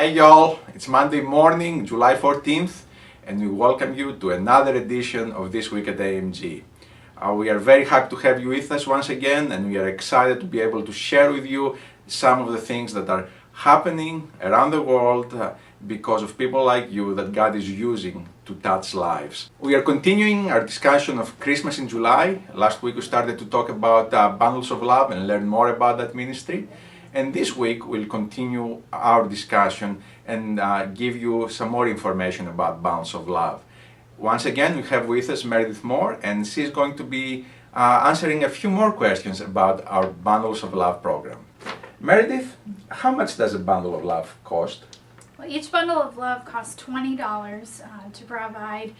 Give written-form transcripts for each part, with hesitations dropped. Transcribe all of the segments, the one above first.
Hey y'all, it's Monday morning, July 14th, and we welcome you to another edition of This Week at AMG. We are very happy to have you with us once again, and we are excited to be able to share with you some of the things that are happening around the world because of people like you that God is using to touch lives. We are continuing our discussion of Christmas in July. Last week we started to talk about bundles of love and learn more about that ministry. And this week we'll continue our discussion and give you some more information about bundles of love. Once again, we have with us Meredith Moore, and she's going to be answering a few more questions about our Bundles of Love program. Meredith, how much does a bundle of love cost? Well, each bundle of love costs $20 to provide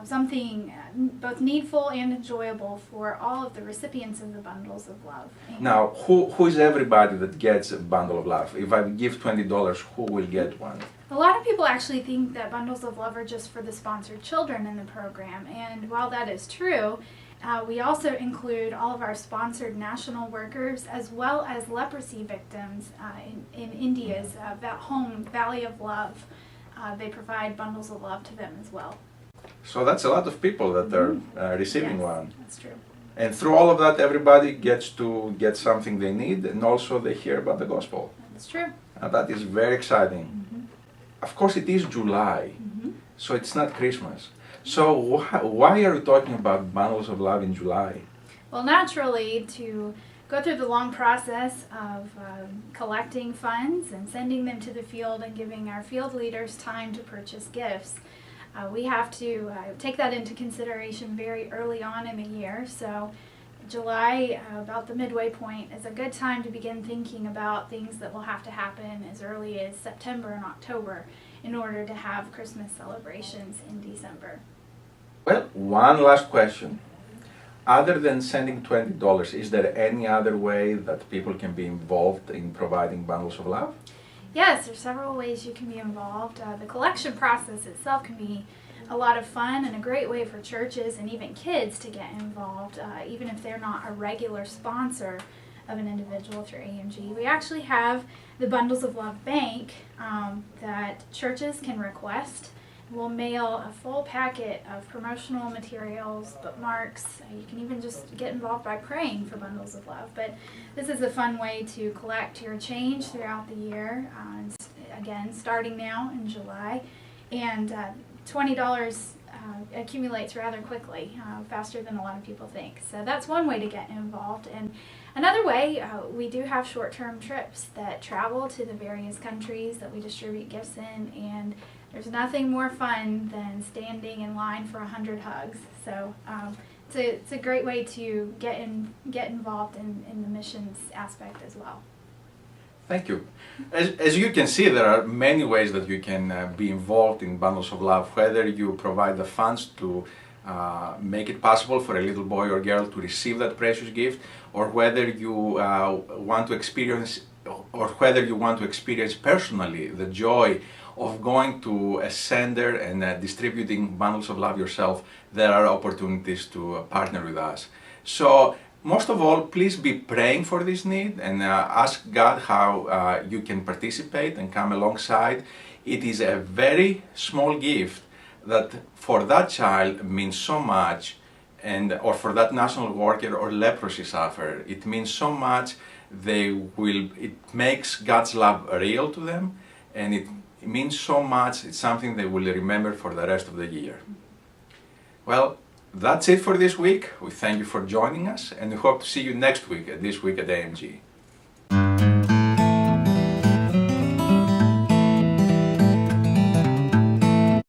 something both needful and enjoyable for all of the recipients of the bundles of love. Now, who is everybody that gets a bundle of love? If I give $20, who will get one? A lot of people actually think that bundles of love are just for the sponsored children in the program, and while that is true, we also include all of our sponsored national workers as well as leprosy victims in India's home Valley of Love. They provide bundles of love to them as well. So that's a lot of people that are receiving one. That's true. And through all of that, everybody gets to get something they need, and also they hear about the gospel. That's true. That is very exciting. Of course, it is July, so it's not Christmas. So why are we talking about bundles of love in July? Well, naturally, to go through the long process of collecting funds and sending them to the field and giving our field leaders time to purchase gifts, we have to take that into consideration very early on in the year. So July, about the midway point, is a good time to begin thinking about things that will have to happen as early as September and October in order to have Christmas celebrations in December. Well, one last question. Other than sending $20, is there any other way that people can be involved in providing bundles of love? Yes, there's several ways you can be involved. The collection process itself can be a lot of fun and a great way for churches and even kids to get involved, even if they're not a regular sponsor of an individual through AMG. We actually have the Bundles of Love Bank that churches can request. We'll mail a full packet of promotional materials, bookmarks. You can even just get involved by praying for Bundles of Love. But this is a fun way to collect your change throughout the year, again, starting now in July. And $20 accumulates rather quickly, faster than a lot of people think. So that's one way to get involved. And another way, we do have short-term trips that travel to the various countries that we distribute gifts in, and there's nothing more fun than standing in line for 100 hugs. So it's a great way to get involved in the missions aspect as well. Thank you. As you can see, there are many ways that you can be involved in Bundles of Love, whether you provide the funds to make it possible for a little boy or girl to receive that precious gift, or whether you want to experience personally the joy of going to a sender and distributing bundles of love yourself. There are opportunities to partner with us. So most of all, please be praying for this need and ask God how you can participate and come alongside. It is a very small gift that for that child means so much, or for that national worker or leprosy sufferer, it means so much. It makes God's love real to them, and it means so much. It's something they will remember for the rest of the year. Well, that's it for this week. We thank you for joining us, and we hope to see you next week at This Week at AMG.